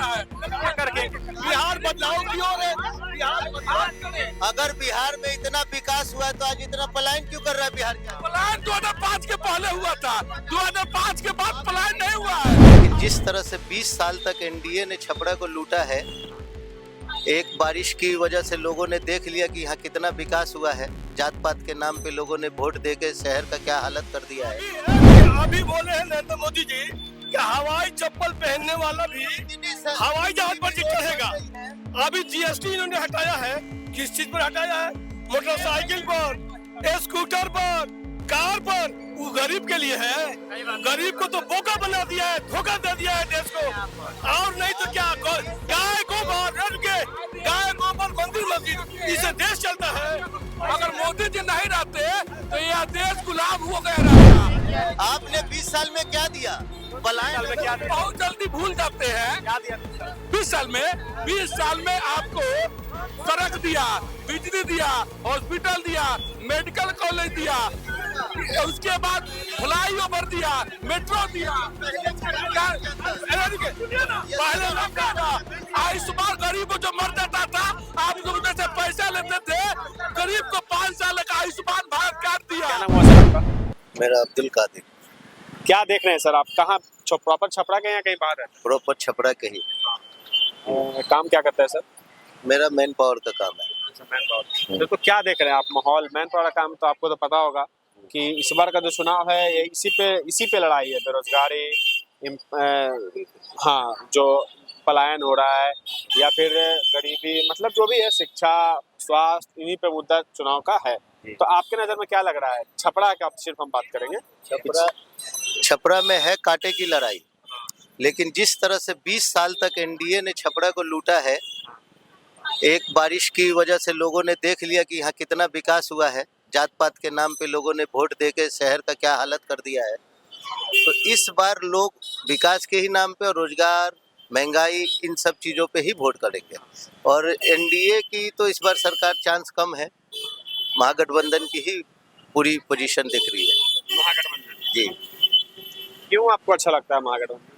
रहा है करके। बिहार बदलाव की ओर है, बिहार बदलाव। अगर बिहार में इतना विकास हुआ है तो आज इतना पलायन क्यों कर रहा है बिहार का? पलायन 2005 के पहले हुआ था, 2005 के बाद पलायन नहीं हुआ है। लेकिन जिस तरह से 20 साल तक एनडीए ने छपरा को लूटा है, एक बारिश की वजह से लोगों ने देख लिया कि यहाँ कितना विकास हुआ है। जात पात के नाम पे लोगों ने वोट देके शहर का क्या हालत कर दिया है। अभी बोले हैं नरेंद्र मोदी जी कि हवाई चप्पल पहनने वाला भी हवाई जहाज पर चढ़ेगा। अभी जीएसटी इन्होंने हटाया है, किस चीज पर हटाया है? मोटरसाइकिल पर, स्कूटर पर, कार पर। वो गरीब के लिए है, गरीब को तो बोका बना दिया है, धोखा दे दिया है देश को। और नहीं तो क्या, गाय गोबर गाय गोबर मंदिर मस्जिद, इसे देश चलता है। अगर मोदी जी नहीं रहते तो यह देश गुलाम हो गया रहता। आपने 20 साल में क्या दिया? पलायन में क्या दिया? बहुत जल्दी भूल जाते हैं। क्या दिया 20 साल में आपको सड़क दिया, बिजली दिया, हॉस्पिटल दिया, मेडिकल कॉलेज दिया, उसके बाद फ्लाईओवर दिया, मेट्रो दिया। पहले लगता था आयुष्मान गरीब को जो मर जाता था, आप लोग से पैसा लेते थे, गरीब को 5 साल का आयुष्मान भारत कार्ड दिया। मेरा अब्दुल कादिर। क्या देख रहे हैं सर आप? कहाँ प्रॉपर छपरा के या कहीं बाहर है? प्रॉपर छपरा के ही। काम क्या करता है सर? मेरा मैन पावर का काम है। Man power. तो क्या देख रहे हैं आप माहौल? मैन पावर का काम तो आपको तो पता होगा कि इस बार का जो चुनाव है ये इसी पे लड़ाई है। बेरोजगारी, हाँ, जो पलायन हो रहा है या फिर गरीबी, मतलब जो भी है, शिक्षा, स्वास्थ्य, इन्हीं पे मुद्दा चुनाव का है। तो आपके नजर में क्या लग रहा है? छपरा का सिर्फ हम बात करेंगे। छपरा में है कांटे की लड़ाई, लेकिन जिस तरह से 20 साल तक एनडीए ने छपरा को लूटा है, एक बारिश की वजह से लोगों ने देख लिया कि यहाँ कितना विकास हुआ है। जात पात के नाम पे लोगों ने वोट देके शहर का क्या हालत कर दिया है। तो इस बार लोग विकास के ही नाम पे और रोजगार, महंगाई, इन सब चीज़ों पे ही वोट करेंगे। और एनडीए की तो इस बार सरकार चांस कम है, महागठबंधन की ही पूरी पोजीशन दिख रही है। महागठबंधन जी। क्यों आपको अच्छा लगता है महागठबंधन?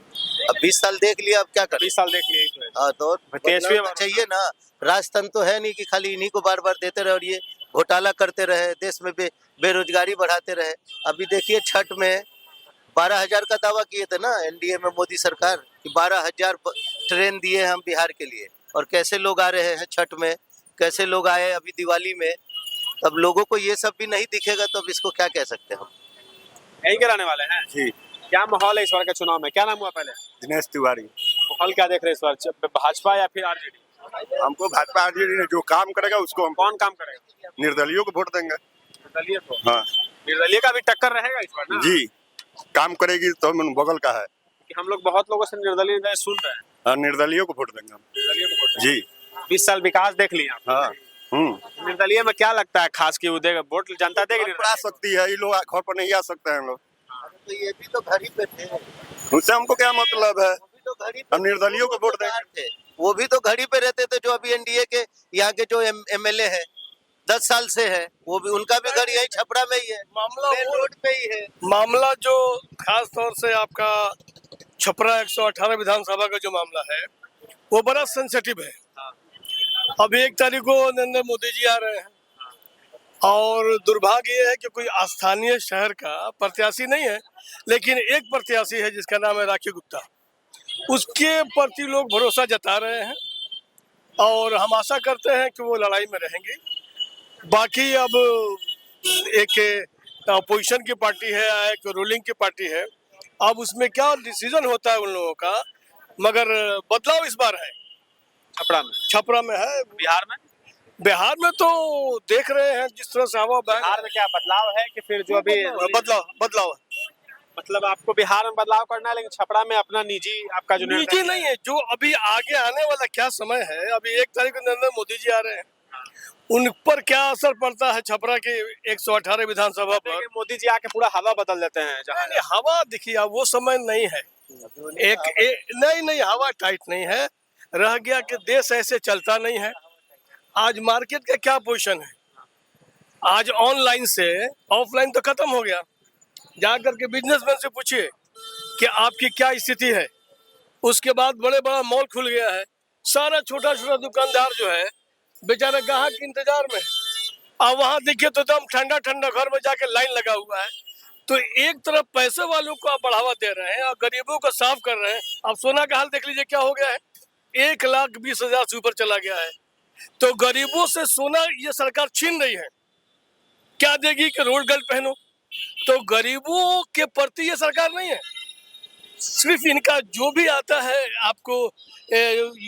अब 20 साल देख लिया, अब क्या करें? 20 साल देख लिए। हाँ, तो तेजस्वी चाहिए ना। राजतंत्र तो है नहीं कि खाली इन्हीं को बार बार देते रहे और ये घोटाला करते रहे, देश में बेरोजगारी बढ़ाते रहे। अभी देखिए छठ में 12,000 का दावा किए थे ना एनडीए में मोदी सरकार कि 12,000 ट्रेन दिए हम बिहार के लिए। और कैसे लोग आ रहे हैं छठ में, कैसे लोग आए अभी दिवाली में। अब लोगों को ये सब भी नहीं दिखेगा तो अब इसको क्या कह सकते हैं हम। यही कराने वाले हैं जी। क्या माहौल है इस बार के चुनाव में? क्या नाम हुआ पहले? दिनेश तिवारी। माहौल क्या देख रहे हैं इस बार, भाजपा या फिर आरजेडी? हमको भाजपा आरजेडी ने जो काम करेगा उसको हम कौन काम करेगा? निर्दलियों को वोट देंगे। निर्दलीय को? हाँ निर्दलीय का भी टक्कर रहेगा इस बार ना? जी, काम करेगी तो हम बगल का है कि हम लोग बहुत लोगों से निर्दलीय सुन रहे हैं। हाँ, निर्दलियों को वोट देंगे हम। निर्दलीय को वोट देंगे। जी। 20 साल विकास देख लिया आप। हाँ। निर्दलीय में क्या लगता है खास की वोट जनता देगी? आ सकती है, ये लोग घर पर नहीं आ सकते हैं लोग। तो ये भी तो घर ही पे थे, उससे हमको क्या मतलब है? तो घड़ी हम निर्दलियों को वोट देंगे। वो भी तो घड़ी पे रहते थे, जो अभी एनडीए के यहाँ के जो एमएलए हैं 10 साल से है, वो भी उनका भी घर यही छपरा में ही है, मामला रोड पे ही है। मामला जो खास तौर से आपका छपरा 118 विधानसभा का जो मामला है वो बड़ा सेंसिटिव है। अब 1 तारीख को नरेंद्र मोदी जी आ रहे हैं और दुर्भाग्य ये है कि कोई स्थानीय शहर का प्रत्याशी नहीं है, लेकिन एक प्रत्याशी है जिसका नाम है राखी गुप्ता। उसके प्रति लोग भरोसा जता रहे हैं और हम आशा करते हैं कि वो लड़ाई में रहेंगे। बाकी अब एक अपोजिशन की पार्टी है, एक रूलिंग की पार्टी है, अब उसमें क्या डिसीजन होता है उन लोगों का, मगर बदलाव इस बार है। छपरा में है। बिहार में तो देख रहे हैं जिस तरह से हवा बिहार में क्या बदलाव है कि फिर जो अभी बदलाव मतलब आपको बिहार में बदलाव करना है, लेकिन छपरा में अपना निजी आपका जो निजी नहीं है। जो अभी आगे आने वाला क्या समय है, अभी 1 तारीख को नरेंद्र मोदी जी आ रहे हैं, उन पर क्या असर पड़ता है छपरा के 118 विधानसभा पर। मोदी जी आके पूरा हवा बदल देते हैं। जहाँ हवा देखिए, अब वो समय नहीं है। नहीं हवा टाइट नहीं है, रह गया कि देश ऐसे चलता नहीं है। आज मार्केट का क्या पोजीशन है, आज ऑनलाइन से ऑफलाइन तो खत्म हो गया। जाकर के बिजनेसमैन से पूछिए कि आपकी क्या स्थिति है, उसके बाद बड़े बड़ा मॉल खुल गया है, सारा छोटा छोटा दुकानदार जो है बेचारा ग्राहक के इंतजार में। अब वहां देखिए तो एकदम ठंडा ठंडा घर में जाके लाइन लगा हुआ है। तो एक तरफ पैसे वालों को आप बढ़ावा दे रहे हैं और गरीबों को साफ कर रहे हैं। अब सोना का हाल देख लीजिए क्या हो गया है, 1,20,000 से ऊपर चला गया है। तो गरीबों से सोना ये सरकार छीन रही है, क्या देगी कि रोड गर्ल पहनो। तो गरीबों के प्रति ये सरकार नहीं है, सिर्फ इनका जो भी आता है आपको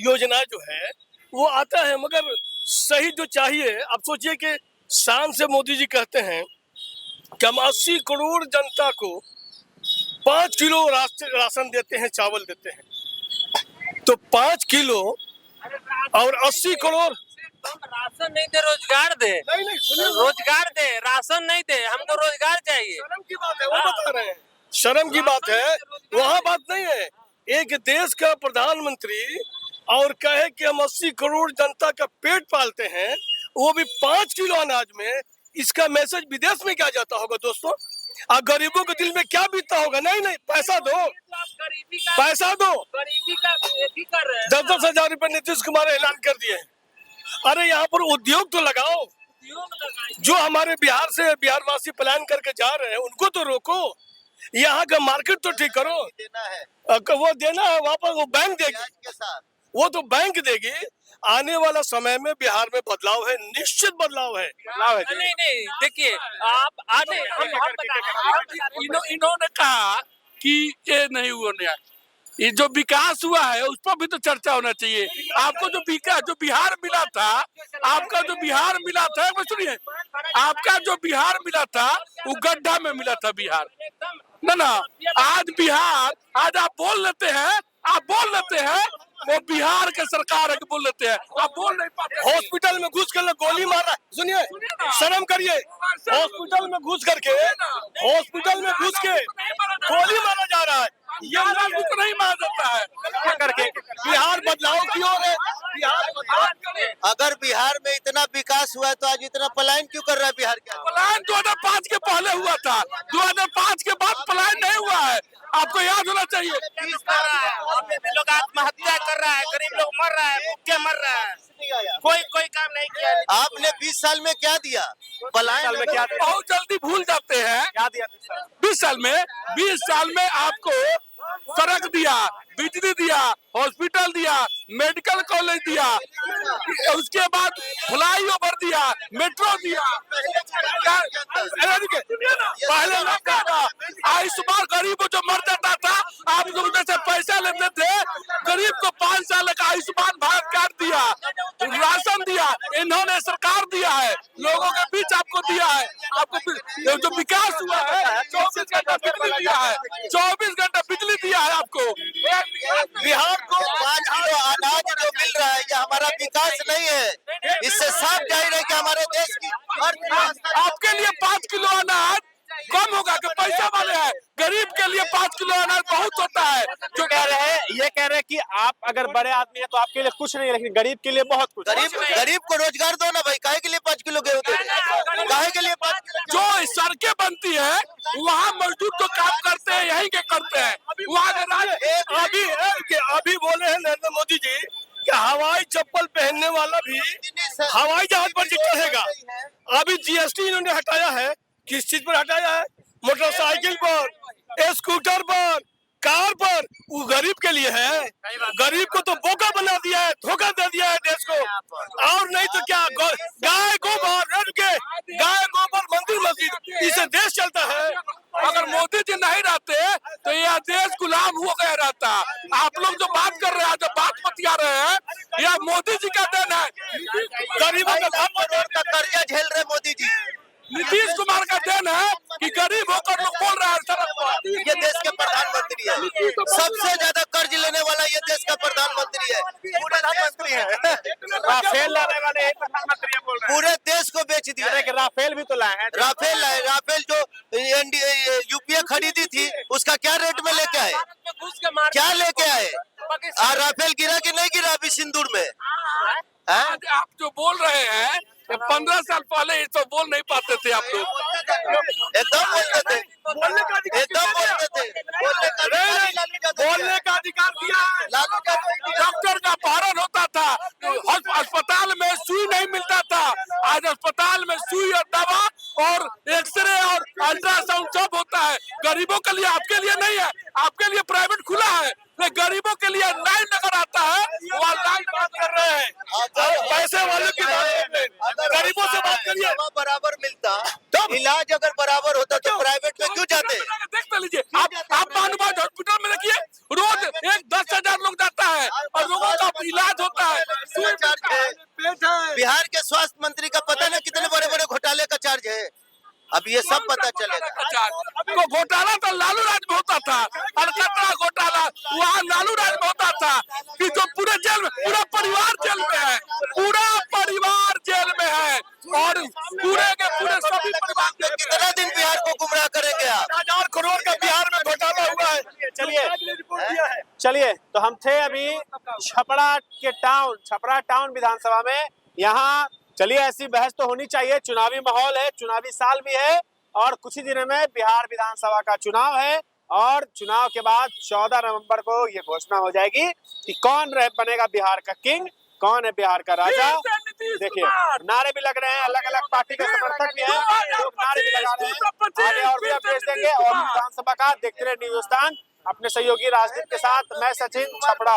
योजना जो है वो आता है, मगर सही जो चाहिए। आप सोचिए कि शान से मोदी जी कहते हैं कि हम 80 करोड़ जनता को 5 किलो राशन देते हैं, चावल देते हैं। तो 5 किलो और 80 करोड़ राशन नहीं दे, रोजगार दे। नहीं सुनिए, रोजगार दे, राशन नहीं दे, हमको रोजगार चाहिए। शर्म की बात है, वो बता रहे हैं, शर्म की बात है, वहाँ बात नहीं है। एक देश का प्रधानमंत्री और कहे कि हम 80 करोड़ जनता का पेट पालते हैं, वो भी 5 किलो अनाज में। इसका मैसेज विदेश में क्या जाता होगा दोस्तों? और गरीबों के दिल में क्या बीतता होगा? नहीं नहीं, पैसा दो, पैसा दो। गरीबी का भी कर रहे हैं। 10-10 हजार रुपए नीतीश कुमार ऐलान कर दिए हैं। अरे यहाँ पर उद्योग तो लगाओ, जो हमारे बिहार से बिहारवासी प्लान करके जा रहे हैं उनको तो रोको, यहाँ का मार्केट तो ठीक करो। देना है वो देना है, वहाँ पर वो बैंक देगी, ब्याज के साथ। वो तो बैंक देगी। आने वाला समय में बिहार में बदलाव है, निश्चित बदलाव है। नहीं नहीं, देखिए आप आने इन्होंने कहा कि ये नहीं हुआ, ये जो विकास हुआ है उस पर भी तो चर्चा होना चाहिए। आपको जो विकास, जो बिहार मिला था, आपका जो बिहार मिला था, सुनिए, आपका जो बिहार मिला था वो गड्ढा में मिला था बिहार ना। आज बिहार, आज आप बोल लेते हैं, वो बिहार के सरकार है कि बोल लेते हैं, आप बोल नहीं पाते। हॉस्पिटल में घुस कर गोली मार रहा है, सुनिए, शर्म करिए। हॉस्पिटल में घुस के गोली मारा जा रहा है, ये लागू को नहीं माना जाता है करके बिहार बदलाव की ओर है। अगर बिहार में इतना विकास हुआ है तो आज इतना पलायन क्यों कर रहा है बिहार के? पलायन 2005 के पहले हुआ था, 2005 के बाद पलायन नहीं हुआ है, आपको याद होना चाहिए। अभी भी लोग आत्महत्या कर रहा है, गरीब लोग मर रहा है, भूखे मर रहा है, कोई काम नहीं किया। आपने 20 साल में क्या दिया? पलायन में क्या? बहुत जल्दी भूल जाते हैं। क्या दिया 20 साल में आपको सड़क दिया, बिजली दिया, हॉस्पिटल दिया, मेडिकल कॉलेज दिया, उसके बाद फ्लाईओवर दिया, मेट्रो दिया। पहले लगता था आयुष्मान, गरीब जो मर जाता था आप लोग जैसे पैसा लेते थे, गरीब को 5 साल का आयुष्मान भारत कार्ड दिया, राशन दिया, इन्होंने सरकार दिया है, लोगों के बीच आपको दिया है। आपको जो विकास हुआ है, 24 घंटा बिजली दिया है, 24 घंटा बिजली दिया है आपको। बिहार को 5 किलो अनाज जो मिल रहा है, ये हमारा विकास नहीं है। इससे साफ जाहिर है कि हमारे देश की अर्थव्यवस्था। आपके लिए 5 किलो अनाज कम होगा कि पैसा वाले हैं, गरीब के लिए 5 किलो अनाज बहुत होता है। जो कह रहे हैं, ये कह रहे हैं कि आप अगर बड़े आदमी हैं तो आपके लिए कुछ नहीं, लेकिन गरीब के लिए बहुत कुछ। गरीब को रोजगार दो ना भाई, काहे के लिए 5 किलो गेहूं दे? काहे के लिए 5 किलो? जो सड़कें बनती है वहाँ मजदूर तो काम करते हैं, यहीं के करते हैं, वहाँ अभी बोले हैं नरेंद्र मोदी जी कि हवाई चप्पल पहनने वाला भी हवाई जहाज पर चढ़ेगा। अभी जीएसटी इन्होंने हटाया है, किस चीज पर हटाया है? मोटरसाइकिल पर, स्कूटर पर, कार पर। वो गरीब के लिए है, गरीब को तो बोका बना दिया है, धोखा दे दिया है देश को। और नहीं तो क्या, गाय गोबर गाय गोबर मंदिर मस्जिद, इससे देश चलता है। अगर मोदी जी नहीं रहते तो यह देश गुलाम हो गया रहता। आप लोग जो बात कर रहे हैं, जो बात बतिया रहे हैं, यह मोदी जी का देन है। गरीबों का का कर्जा झेल रहे मोदी जी। नीतीश कुमार का देन है कि गरीब होकर लोग बोल रहा है। ये देश के प्रधानमंत्री है, सबसे ज्यादा कर्ज लेने वाला ये देश का प्रधानमंत्री है। प्रधानमंत्री है, राफेल लाने वाले यही प्रधानमंत्री है बोल रहे हैं। पूरे देश को बेच दिया है। राफेल भी तो लाए हैं। राफेल लाए, राफेल जो यूपीए खरीदी थी उसका क्या रेट में लेके आए? क्या लेके आए? राफेल गिरा कि नहीं गिरा अभी सिंदूर में? आज आप जो बोल रहे हैं, 15 साल पहले ये सब बोल नहीं पाते थे आप लोग। एकदम बोलते थे, बोलने का अधिकार एकदम बोलते थे, बोलने का अधिकार ही लालू यादव ने बोलने का अधिकार दिया है। लालू यादव ने दिया। डॉक्टर का अपहरण होता था, अस्पताल में सुई नहीं मिलता था। आज अस्पताल में सुई और दवा और एक्सरे और अल्ट्रासाउंड सब होता है। गरीबों के लिए, आपके लिए नहीं है, आपके लिए प्राइवेट खुला है, लेकिन गरीबों के लिए लाइन नगर आता है, वहाँ लाइन बात कर रहे हैं। पैसे वालों की बात नहीं, गरीबों से बात करिए। दवा बराबर मिलता, इलाज अगर बराबर होता तो प्राइवेट में क्यों जाते? देख लीजिए, आप मानवाद हॉस्पिटल में देखिए, रोज 10,000 लोग जाता है और लोगों का इलाज होता है। सुई मिलता है। बिहार के स्वास्थ्य मंत्री का पता नहीं कितने बड़े बड़े घोटाले का चार्ज है, अब ये सब पता चलेगा। तो घोटाला तो लालू राज में होता था, अलकतरा घोटाला वहाँ लालू राज में होता था कि जो पूरे जेल में, पूरा परिवार जेल में है, पूरा परिवार जेल में है और पूरे के पूरे सभी परिवार तो कितना दिन बिहार को गुमराह करेंगे आप? 1000 करोड़ का बिहार में घोटाला हुआ है। चलिए तो हम थे अभी छपरा टाउन विधानसभा में। यहाँ चलिए ऐसी बहस तो होनी चाहिए, चुनावी माहौल है, चुनावी साल भी है और कुछ ही दिनों में बिहार विधानसभा का चुनाव है और चुनाव के बाद 14 नवंबर को ये घोषणा हो जाएगी कि कौन बनेगा बिहार का किंग, कौन है बिहार का राजा। देखिए नारे भी लग रहे हैं, अलग अलग पार्टी के समर्थक भी हैं, लोग नारे भी लगा रहे हैं। आगे और भी अपडेट देंगे और विधानसभा का देखते रहे न्यूज़ हिंदुस्तान अपने सहयोगी राजदीप के साथ। मैं सचिन, छपरा।